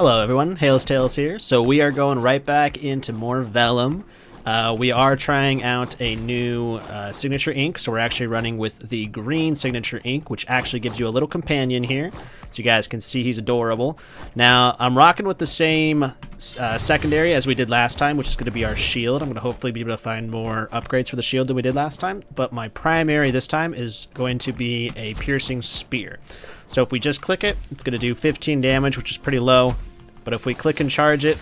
Hello everyone, Hails Tales here. So we are going right back into more Vellum. We are trying out a new signature ink, so we're actually running with the green signature ink, which actually gives you a little companion here. So you guys can see he's adorable. Now, I'm rocking with the same secondary as we did last time, which is going to be our shield. I'm going to hopefully be able to find more upgrades for the shield than we did last time, but my primary this time is going to be a piercing spear. So if we just click it, it's going to do 15 damage, which is pretty low. But if we click and charge it,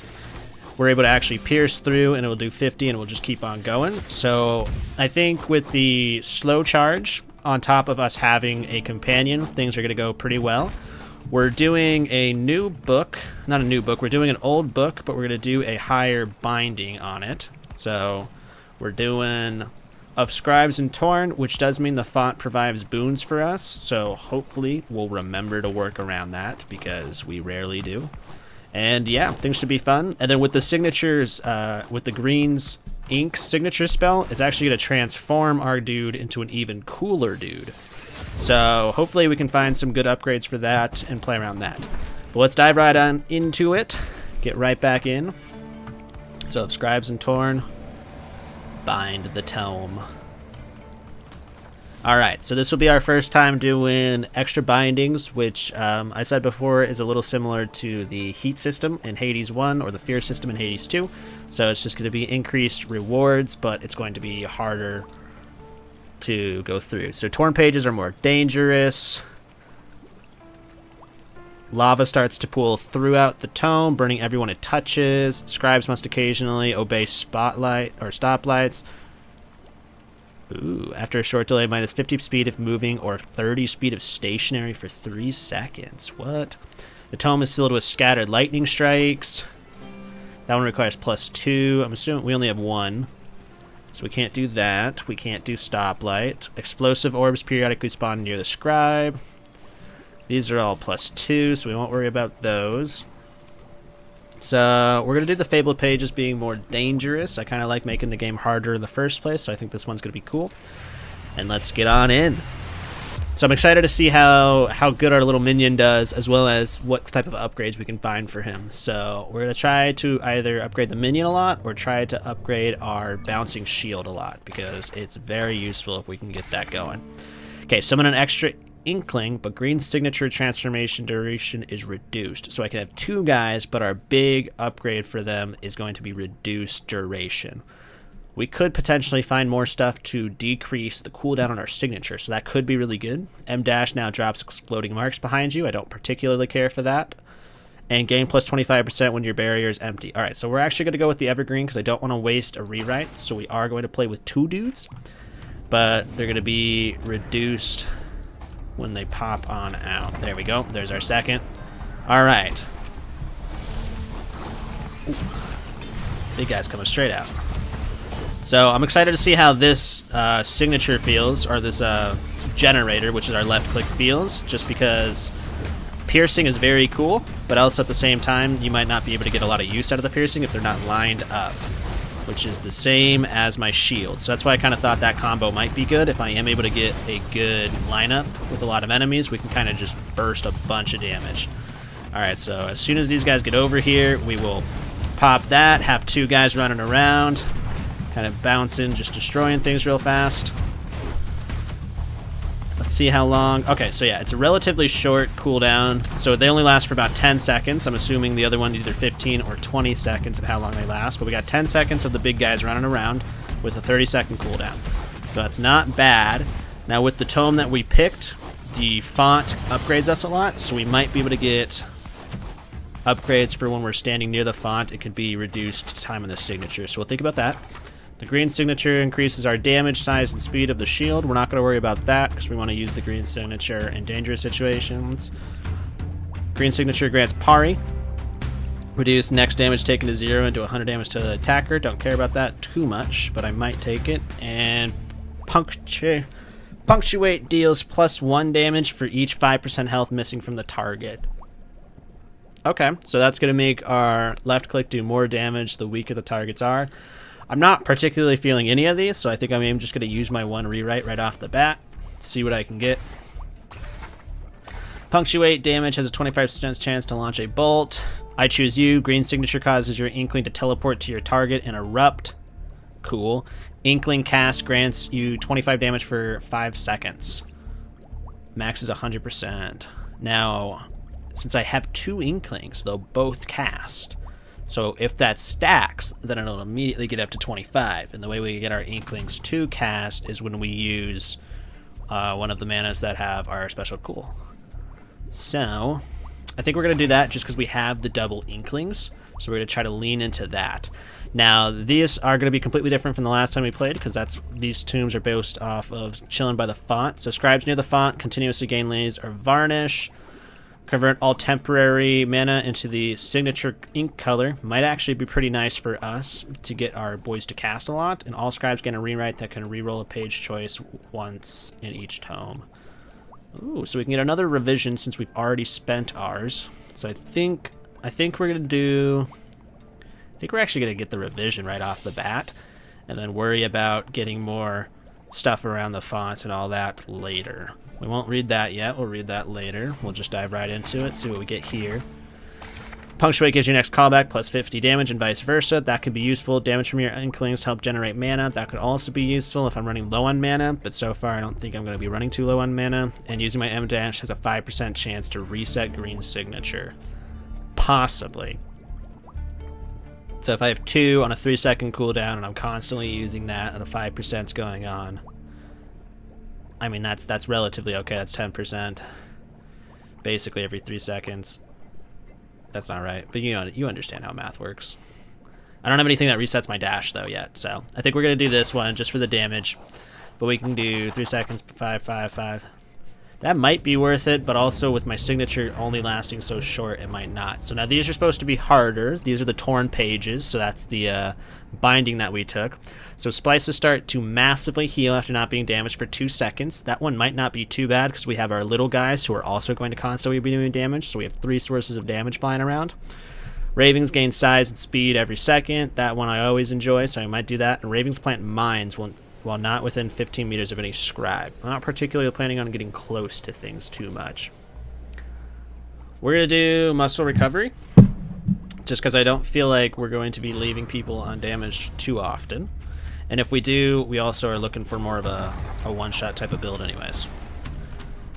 we're able to actually pierce through, and it will do 50, and it will just keep on going. So I think with the slow charge, on top of us having a companion, things are going to go pretty well. We're doing a new book. Not a new book. We're doing an old book, but we're going to do a higher binding on it. So we're doing of Scribes and Torn, which does mean the font provides boons for us. So hopefully we'll remember to work around that, because we rarely do. And yeah, things should be fun. And then with the signatures, with the green's ink signature spell, it's actually going to transform our dude into an even cooler dude. So hopefully we can find some good upgrades for that and play around that. But let's dive right on into it. Get right back in. So if Scribes and Torn, bind the tome. Alright, so this will be our first time doing extra bindings, which I said before is a little similar to the heat system in Hades 1 or the fear system in Hades 2. So it's just going to be increased rewards, but it's going to be harder to go through. So torn pages are more dangerous. Lava starts to pool throughout the tome, burning everyone it touches. Scribes must occasionally obey spotlight or stoplights. Ooh, after a short delay, minus 50 speed if moving or 30 speed if stationary for 3 seconds. What? The tome is sealed with scattered lightning strikes. That one requires +2. I'm assuming we only have 1. So we can't do that. We can't do stoplight. Explosive orbs periodically spawn near the scribe. These are all +2, so we won't worry about those. So we're going to do the Fabled pages being more dangerous. I kind of like making the game harder in the first place, so I think this one's going to be cool. And let's get on in. So I'm excited to see how good our little minion does, as well as what type of upgrades we can find for him. So we're going to try to either upgrade the minion a lot or try to upgrade our bouncing shield a lot, because it's very useful if we can get that going. Okay, summon an extra Inkling, but green signature transformation duration is reduced. So I can have 2 guys, but our big upgrade for them is going to be reduced duration. We could potentially find more stuff to decrease the cooldown on our signature, so that could be really good. M- now drops exploding marks behind you. I don't particularly care for that. And gain plus 25% when your barrier is empty. Alright, so we're actually going to go with the evergreen because I don't want to waste a rewrite, so we are going to play with 2 dudes. But they're going to be reduced when they pop on out. There we go. There's our second. All right. Ooh. Big guy's coming straight out. So I'm excited to see how this signature feels, or this generator, which is our left click, feels, just because piercing is very cool, but also at the same time, you might not be able to get a lot of use out of the piercing if they're not lined up, which is the same as my shield. So that's why I kind of thought that combo might be good. If I am able to get a good lineup with a lot of enemies, we can kind of just burst a bunch of damage. Alright, so as soon as these guys get over here, we will pop that, have 2 guys running around, kind of bouncing, just destroying things real fast. Let's see how long. Okay, so yeah, it's a relatively short cooldown. So they only last for about 10 seconds. I'm assuming the other one either 15 or 20 seconds of how long they last. But we got 10 seconds of the big guys running around with a 30-second cooldown. So that's not bad. Now with the tome that we picked, the font upgrades us a lot. So we might be able to get upgrades for when we're standing near the font. It could be reduced time on the signature. So we'll think about that. The green signature increases our damage, size, and speed of the shield. We're not going to worry about that because we want to use the green signature in dangerous situations. Green signature grants pari. Reduce next damage taken to 0 into 100 damage to the attacker. Don't care about that too much, but I might take it. And punctuate deals +1 damage for each 5% health missing from the target. Okay, so that's going to make our left click do more damage the weaker the targets are. I'm not particularly feeling any of these, so I think I'm just going to use my 1 rewrite right off the bat, see what I can get. Punctuate damage has a 25% chance to launch a bolt. I choose you. Green signature causes your Inkling to teleport to your target and erupt. Cool. Inkling cast grants you 25 damage for 5 seconds. Max is 100%. Now, since I have 2 Inklings, they'll both cast. So if that stacks, then it'll immediately get up to 25. And the way we get our Inklings to cast is when we use one of the manas that have our special cool. So I think we're going to do that just because we have the double Inklings. So we're going to try to lean into that. Now, these are going to be completely different from the last time we played because these tombs are based off of chilling by the font. So scribes near the font continuously gain lanes or varnish. Convert all temporary mana into the signature ink color. Might actually be pretty nice for us to get our boys to cast a lot. And all scribes get a rewrite that can reroll a page choice once in each tome. Ooh, so we can get another revision since we've already spent ours. So I think we're gonna do. I think we're actually gonna get the revision right off the bat, and then worry about getting more stuff around the fonts and all that later. We won't read that yet. We'll read that later. We'll just dive right into it, see what we get here. Punctuate gives your next callback plus 50 damage and vice versa. That could be useful. Damage from your Inklings help generate mana. That could also be useful if I'm running low on mana, but so far I don't think I'm going to be running too low on mana. And using my M-Dash has a 5% chance to reset green signature. Possibly. So if I have 2 on a 3-second cooldown and I'm constantly using that and a 5%'s going on, I mean, that's relatively okay. That's 10%. Basically every 3 seconds. That's not right, but you understand how math works. I don't have anything that resets my dash, though, yet, so I think we're going to do this one just for the damage. But we can do 3 seconds, 5, 5, 5. That might be worth it, but also with my signature only lasting so short, it might not. So now these are supposed to be harder. These are the torn pages, so that's the binding that we took. So splices start to massively heal after not being damaged for 2 seconds. That one might not be too bad because we have our little guys who are also going to constantly be doing damage, so we have 3 sources of damage flying around. Ravings gain size and speed every second. That one I always enjoy, so I might do that. And Ravings plant mines while not within 15 meters of any scribe. I'm not particularly planning on getting close to things too much. We're going to do muscle recovery, just because I don't feel like we're going to be leaving people undamaged too often. And if we do, we also are looking for more of a one-shot type of build anyways.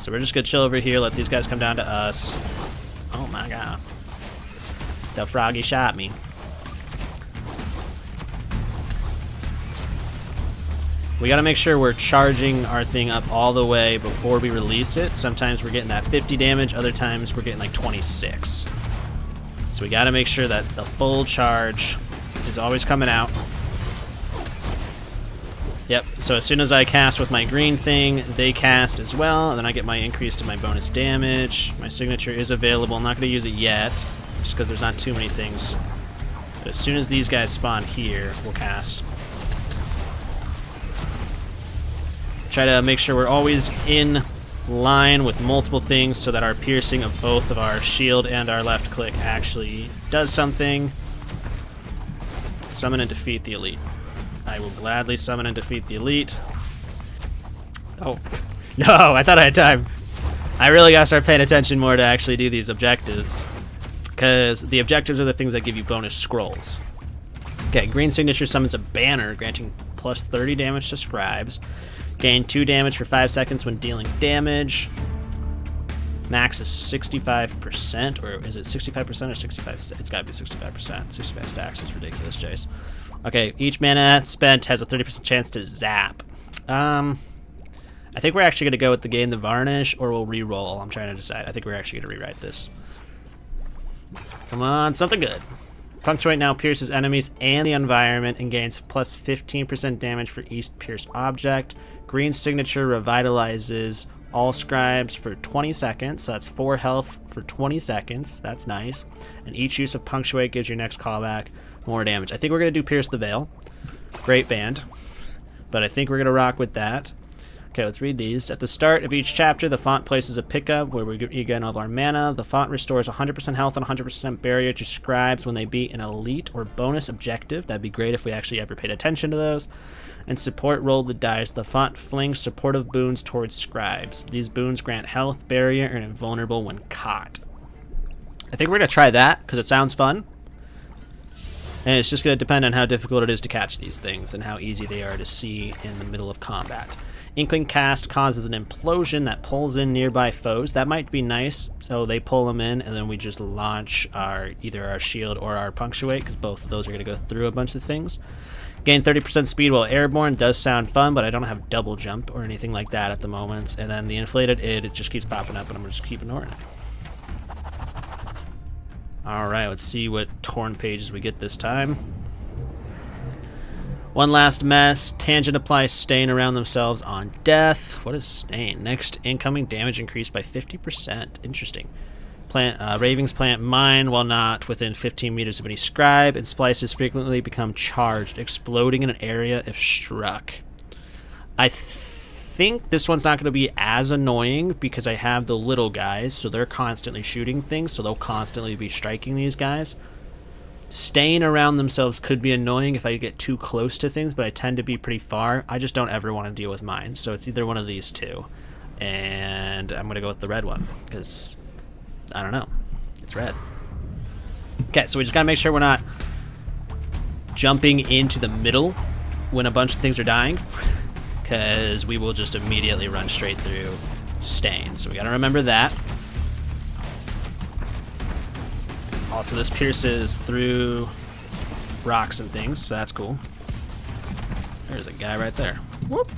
So we're just going to chill over here, let these guys come down to us. Oh my god. The froggy shot me. We gotta make sure we're charging our thing up all the way before we release it. Sometimes we're getting that 50 damage, other times we're getting like 26. So we gotta make sure that the full charge is always coming out. Yep, so as soon as I cast with my green thing, they cast as well, and then I get my increase to my bonus damage. My signature is available. I'm not gonna use it yet, just because there's not too many things. But as soon as these guys spawn here, we'll cast. Try to make sure we're always in line with multiple things so that our piercing of both of our shield and our left click actually does something. Summon and defeat the elite. I will gladly summon and defeat the elite. Oh, no, I thought I had time. I really gotta start paying attention more to actually do these objectives, because the objectives are the things that give you bonus scrolls. Okay, green signature summons a banner, granting plus 30 damage to scribes. Gain 2 damage for 5 seconds when dealing damage. Max is 65%, or is it 65% or 65? It's gotta be 65%. 65 stacks, it's ridiculous, Jace. Okay, each mana spent has a 30% chance to zap. I think we're actually gonna go with the gain the varnish, or we'll re-roll. I'm trying to decide. I think we're actually gonna rewrite this. Come on, something good. Punctuate now pierces enemies and the environment and gains plus 15% damage for each pierced object. Green signature revitalizes all scribes for 20 seconds, so that's 4 health for 20 seconds. That's nice. And each use of punctuate gives your next callback more damage. I think we're going to do Pierce the Veil. Great band. But I think we're going to rock with that. Okay, let's read these. At the start of each chapter, the font places a pickup where we gain all of our mana. The font restores 100% health and 100% barrier to scribes when they beat an elite or bonus objective. That'd be great if we actually ever paid attention to those. And support roll the dice. The font flings supportive boons towards scribes. These boons grant health, barrier, and invulnerable when caught. I think we're going to try that because it sounds fun. And it's just going to depend on how difficult it is to catch these things and how easy they are to see in the middle of combat. Inkling cast causes an implosion that pulls in nearby foes. That might be nice. So they pull them in, and then we just launch either our shield or our punctuate, because both of those are going to go through a bunch of things. Gain 30% speed while airborne. Does sound fun, but I don't have double jump or anything like that at the moment. And then the inflated it just keeps popping up, and I'm going to just keep ignoring it. Alright, let's see what torn pages we get this time. One last mess. Tangent applies stain around themselves on death. What is stain? Next incoming damage increased by 50%. Interesting. Ravings plant mine while not within 15 meters of any scribe, and splices frequently become charged, exploding in an area if struck. I think this one's not going to be as annoying because I have the little guys, so they're constantly shooting things, so they'll constantly be striking these guys. Staying around themselves could be annoying if I get too close to things, but I tend to be pretty far. I just don't ever want to deal with mine, so it's either one of these two. And I'm going to go with the red one, because, I don't know, it's red. Okay, so we just got to make sure we're not jumping into the middle when a bunch of things are dying, because we will just immediately run straight through stain. So we got to remember that. Also, this pierces through rocks and things, so that's cool. There's a guy right there. Whoop.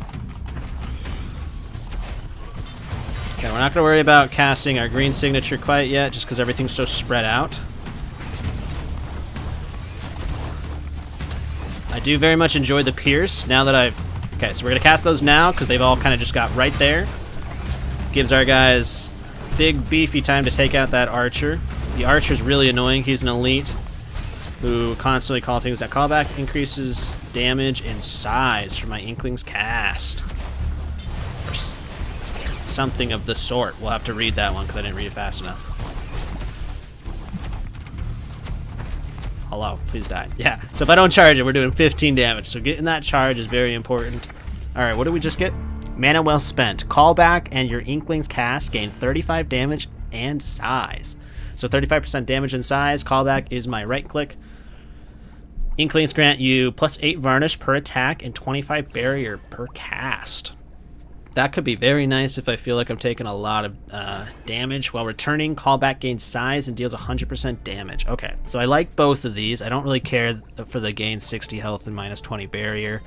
Okay, we're not going to worry about casting our green signature quite yet, just because everything's so spread out. I do very much enjoy the pierce now that I've... Okay, so we're going to cast those now, because they've all kind of just got right there. Gives our guys big, beefy time to take out that archer. The archer's really annoying. He's an elite who constantly call things that callback. Increases damage and size for my Inkling's cast. Or something of the sort. We'll have to read that one because I didn't read it fast enough. Hello, please die. Yeah, so if I don't charge it, we're doing 15 damage. So getting that charge is very important. Alright, what did we just get? Mana well spent. Callback and your Inkling's cast gain 35 damage and size. So 35% damage and size. Callback is my right click. Inklings grant you +8 varnish per attack and 25 barrier per cast. That could be very nice if I feel like I'm taking a lot of damage. While returning, callback gains size and deals 100% damage. Okay, so I like both of these. I don't really care for the gain 60 health and -20 barrier.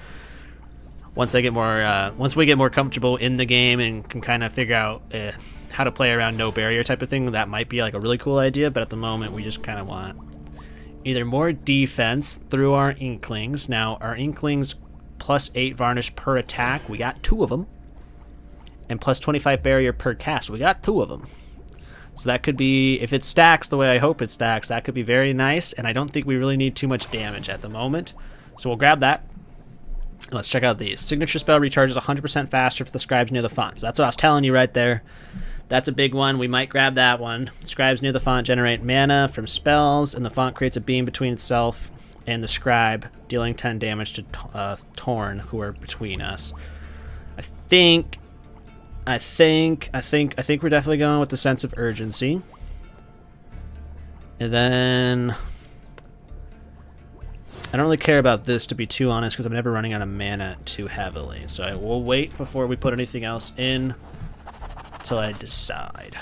Once I get more, once we get more comfortable in the game and can kind of figure out how to play around no barrier type of thing, that might be like a really cool idea, but at the moment we just kind of want either more defense through our Inklings. Now our Inklings +8 varnish per attack, we got 2 of them, and +25 barrier per cast, we got 2 of them. So that could be, if it stacks the way I hope it stacks, that could be very nice, and I don't think we really need too much damage at the moment. So we'll grab that. Let's check out these. Signature spell recharges 100% faster for the scribes near the font. So that's what I was telling you right there. That's a big one. We might grab that one. Scribes near the font generate mana from spells, and the font creates a beam between itself and the scribe, dealing 10 damage to Torn, who are between us. I think we're definitely going with the sense of urgency. And then I don't really care about this, to be too honest, because I'm never running out of mana too heavily. So I will wait before we put anything else in until I decide.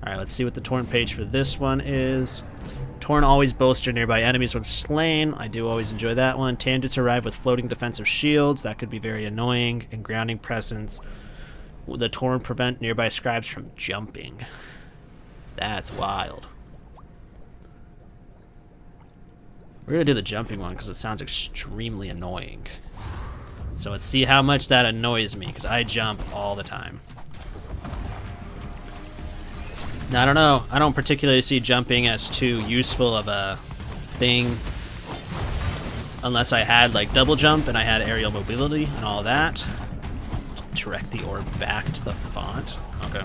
Alright, let's see what the Torn page for this one is. Torn always bolster nearby enemies when slain. I do always enjoy that one. Tangents arrive with floating defensive shields. That could be very annoying. And grounding presence. The Torn prevent nearby scribes from jumping. That's wild. We're going to do the jumping one because it sounds extremely annoying. So let's see how much that annoys me, because I jump all the time. Now, I don't know. I don't particularly see jumping as too useful of a thing unless I had like double jump and I had aerial mobility and all that. Direct the orb back to the font. Okay.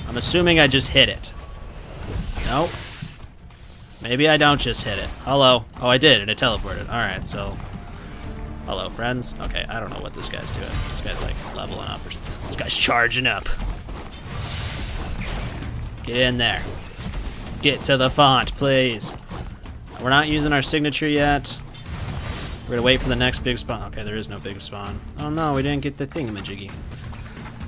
I'm assuming I just hit it. Nope. Maybe I don't just hit it. Hello. Oh, I did, and it teleported. Alright, so... Hello, friends. Okay, I don't know what this guy's doing. This guy's, like, leveling up or something. This guy's charging up. Get in there. Get to the font, please. We're not using our signature yet. We're gonna wait for the next big spawn. Okay, there is no big spawn. Oh no, we didn't get the thingamajiggy.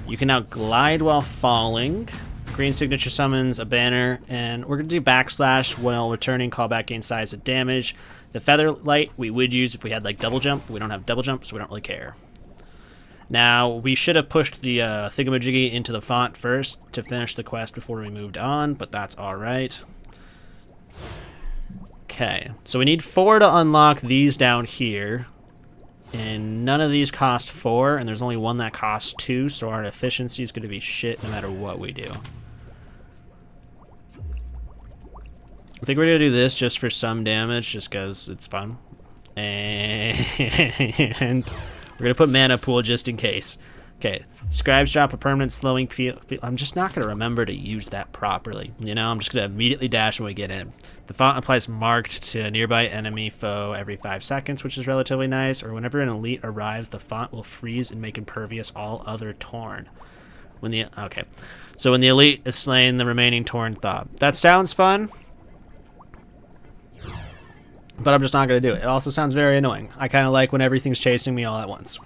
You can now glide while falling. Green signature summons a banner, and we're gonna do backslash while returning. Callback gain size of damage. The feather light we would use if we had like double jump. We don't have double jump, so we don't really care. Now, we should have pushed the thingamajiggy into the font first to finish the quest before we moved on, but that's alright. Okay, so we need 4 to unlock these down here, and none of these cost 4, and there's only one that costs 2, so our efficiency is going to be shit no matter what we do. I think we're going to do this just for some damage, just because it's fun. And we're going to put mana pool just in case. Okay, scribes drop a permanent slowing field. I'm just not going to remember to use that properly. You know, I'm just going to immediately dash when we get in. The font applies marked to a nearby enemy foe every 5 seconds, which is relatively nice. Or whenever an elite arrives, the font will freeze and make impervious all other torn. Okay, so when the elite is slain, the remaining torn thaw. That sounds fun, but I'm just not going to do it. It also sounds very annoying. I kind of like when everything's chasing me all at once.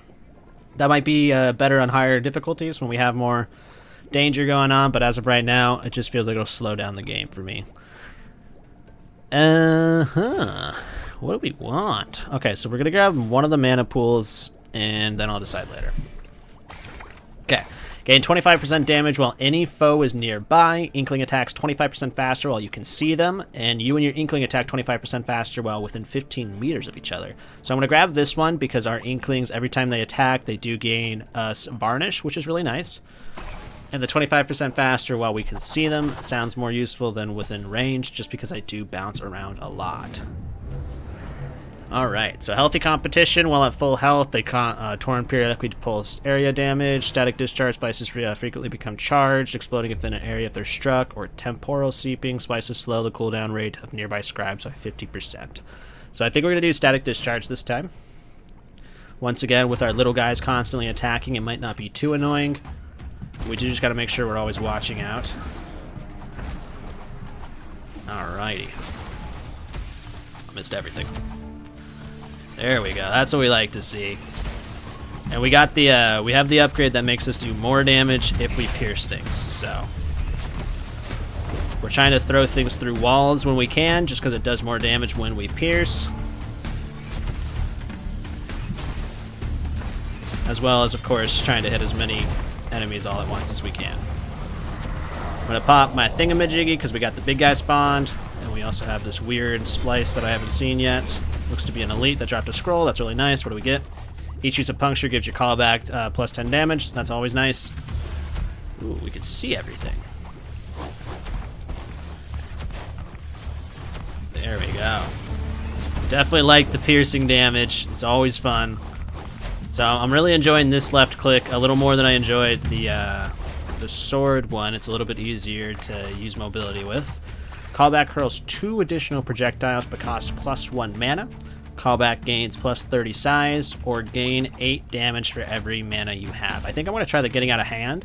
That might be better on higher difficulties when we have more danger going on, but as of right now, it just feels like it'll slow down the game for me. What do we want? Okay, so we're going to grab one of the mana pools, and then I'll decide later. Okay. Gain 25% damage while any foe is nearby. Inkling attacks 25% faster while you can see them, and you and your Inkling attack 25% faster while within 15 meters of each other. So I'm going to grab this one because our Inklings, every time they attack, they do gain Varnish, which is really nice. And the 25% faster while we can see them sounds more useful than within range, just because I do bounce around a lot. Alright, so healthy competition. While at full health, they torn periodically pulse area damage. Static discharge spices frequently become charged, exploding within an area if they're struck, or temporal seeping. Spices slow the cooldown rate of nearby scribes by 50%. So I think we're going to do static discharge this time. Once again, with our little guys constantly attacking, it might not be too annoying. We just got to make sure we're always watching out. Alrighty. Missed everything. There we go. That's what we like to see. And we got the we have the upgrade that makes us do more damage if we pierce things. So we're trying to throw things through walls when we can, just because it does more damage when we pierce. As well as, of course, trying to hit as many enemies all at once as we can. I'm gonna pop my thingamajiggy because we got the big guy spawned, and we also have this weird splice that I haven't seen yet. Looks to be an elite that dropped a scroll. That's really nice. What do we get? Each use of puncture gives your callback plus 10 damage. That's always nice. Ooh, we can see everything. There we go. Definitely like the piercing damage. It's always fun. So I'm really enjoying this left click a little more than I enjoyed the sword one. It's a little bit easier to use mobility with. Callback hurls 2 additional projectiles but costs +1 mana. Callback gains +30 size or gain 8 damage for every mana you have. I think I want to try the getting out of hand.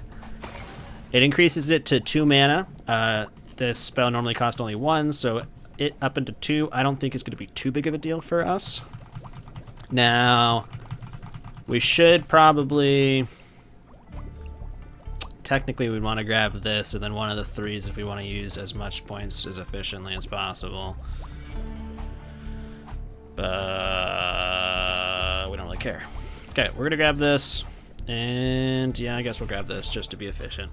It increases it to 2 mana. This spell normally costs only 1, so it up into 2 I don't think is going to be too big of a deal for us. Now, we should probably... Technically, we'd want to grab this and then one of the 3s if we want to use as much points as efficiently as possible. But we don't really care. Okay, we're going to grab this. And yeah, I guess we'll grab this just to be efficient.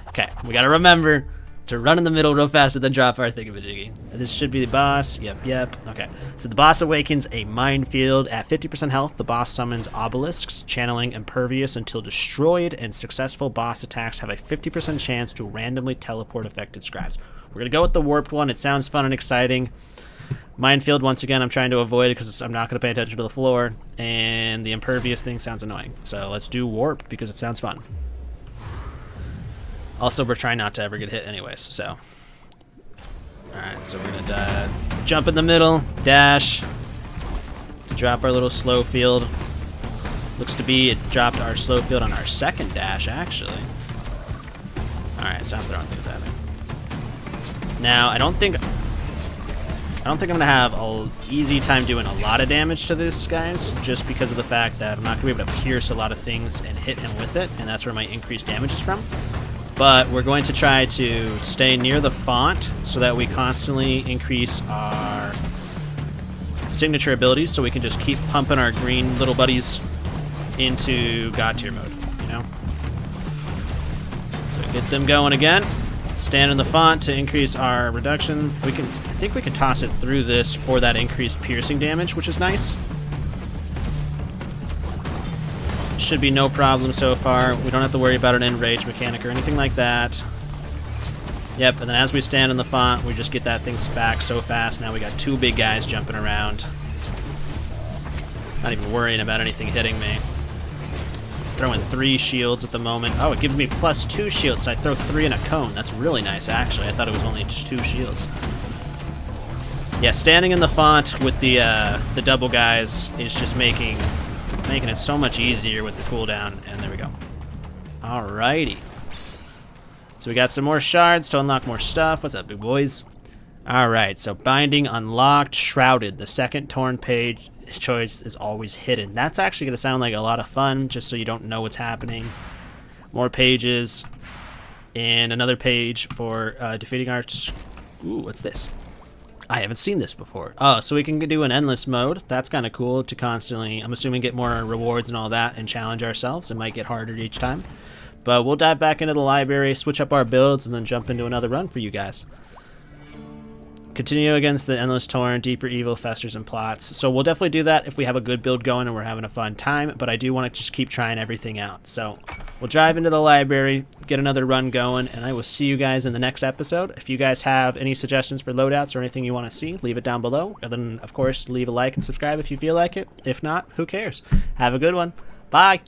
Okay, we got to remember to run in the middle real fast and then drop our thingamajiggy. This should be the boss. Yep. Okay, so the boss awakens a minefield. At 50% health, the boss summons obelisks, channeling impervious until destroyed, and successful boss attacks have a 50% chance to randomly teleport affected scribes. We're going to go with the warped one. It sounds fun and exciting. Minefield, once again, I'm trying to avoid it because I'm not going to pay attention to the floor, and the impervious thing sounds annoying. So let's do warped because it sounds fun. Also, we're trying not to ever get hit anyways, so. Alright, so we're gonna jump in the middle, dash, to drop our little slow field. Looks to be it dropped our slow field on our second dash, actually. Alright, stop throwing things at me. Now, I don't think I'm gonna have an easy time doing a lot of damage to this, guys, just because of the fact that I'm not gonna be able to pierce a lot of things and hit him with it, and that's where my increased damage is from. But we're going to try to stay near the font so that we constantly increase our signature abilities, so we can just keep pumping our green little buddies into God tier mode, you know? So get them going again. Stand in the font to increase our reduction. I think we can toss it through this for that increased piercing damage, which is nice. Should be no problem so far. We don't have to worry about an end rage mechanic or anything like that. Yep, and then as we stand in the font, we just get that thing back so fast. Now we got 2 big guys jumping around. Not even worrying about anything hitting me. Throwing 3 shields at the moment. Oh, it gives me +2 shields, so I throw 3 in a cone. That's really nice, actually. I thought it was only just 2 shields. Yeah, standing in the font with the double guys is just making it so much easier with the cooldown, and there we go. Alrighty. So we got some more shards to unlock more stuff. What's up, big boys? Alright, so binding unlocked, shrouded. The second torn page choice is always hidden. That's actually going to sound like a lot of fun, just so you don't know what's happening. More pages, and another page for defeating our... Ooh, what's this? I haven't seen this before. Oh, so we can do an endless mode. That's kind of cool to constantly, I'm assuming, get more rewards and all that and challenge ourselves. It might get harder each time. But we'll dive back into the library, switch up our builds, and then jump into another run for you guys. Continue against the Endless Torrent, Deeper Evil, Festers, and Plots. So we'll definitely do that if we have a good build going and we're having a fun time, but I do want to just keep trying everything out. So we'll drive into the library, get another run going, and I will see you guys in the next episode. If you guys have any suggestions for loadouts or anything you want to see, leave it down below. And then, of course, leave a like and subscribe if you feel like it. If not, who cares? Have a good one. Bye!